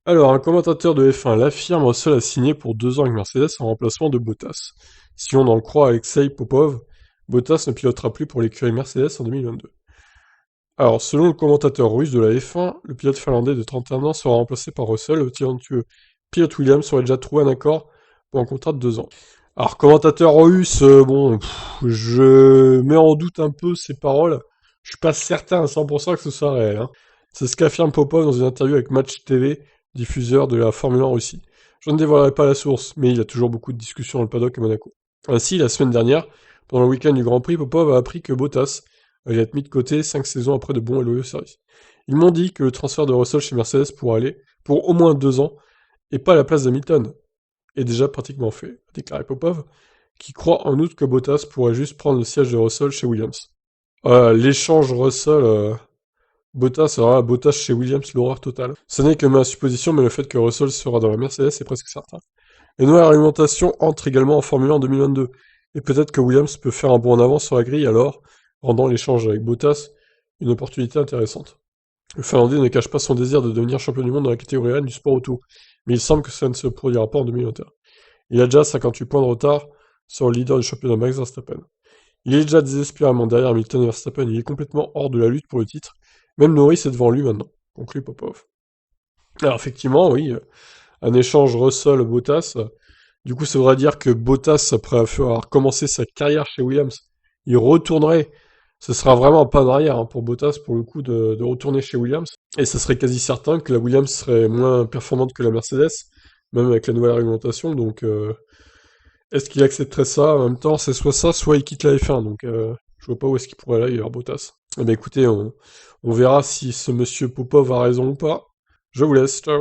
Alors, un commentateur de F1 l'affirme, Russell a signé pour 2 ans avec Mercedes en remplacement de Bottas. Si on en le croit Alexei Popov, Bottas ne pilotera plus pour l'écurie Mercedes en 2022. Alors, selon le commentateur russe de la F1, le pilote finlandais de 31 ans sera remplacé par Russell, le talentueux pilote Williams aurait déjà trouvé un accord pour un contrat de 2 ans. Alors, commentateur russe, bon, je mets en doute un peu ses paroles. Je suis pas certain à 100% que ce soit réel, hein. C'est ce qu'affirme Popov dans une interview avec Match TV, diffuseur de la Formule 1 en Russie. Je ne dévoilerai pas la source, mais il y a toujours beaucoup de discussions dans le paddock à Monaco. Ainsi, la semaine dernière, pendant le week-end du Grand Prix, Popov a appris que Bottas allait être mis de côté 5 saisons après de bons et loyaux services. Ils m'ont dit que le transfert de Russell chez Mercedes pourrait aller pour au moins 2 ans, et pas à la place d'Hamilton, est déjà pratiquement fait, a déclaré Popov, qui croit en outre que Bottas pourrait juste prendre le siège de Russell chez Williams. L'échange Russell, Bottas, alors là, Bottas chez Williams, l'horreur totale. Ce n'est que ma supposition, mais le fait que Russell sera dans la Mercedes est presque certain. Les nouvelles réglementations entrent également en Formule 1 en 2022, et peut-être que Williams peut faire un bond en avant sur la grille alors, rendant l'échange avec Bottas une opportunité intéressante. Le Finlandais ne cache pas son désir de devenir champion du monde dans la catégorie N du sport auto, mais il semble que cela ne se produira pas en 2021. Il a déjà 58 points de retard sur le leader du championnat Max Verstappen. Il est déjà désespérément derrière Hamilton et Verstappen, il est complètement hors de la lutte pour le titre. Même Norris est devant lui maintenant, conclut Popov. Alors effectivement, oui, un échange Russell-Bottas. Du coup, ça voudrait dire que Bottas, après avoir commencé sa carrière chez Williams, il retournerait. Ce sera vraiment un pas en arrière, hein, pour Bottas, pour le coup, de retourner chez Williams. Et ça serait quasi certain que la Williams serait moins performante que la Mercedes, même avec la nouvelle réglementation. Donc, est-ce qu'il accepterait ça? En même temps, c'est soit ça, soit il quitte la F1. Donc, je vois pas où est-ce qu'il pourrait aller, Bottas. Eh ben écoutez, on verra si ce monsieur Popov a raison ou pas. Je vous laisse, ciao.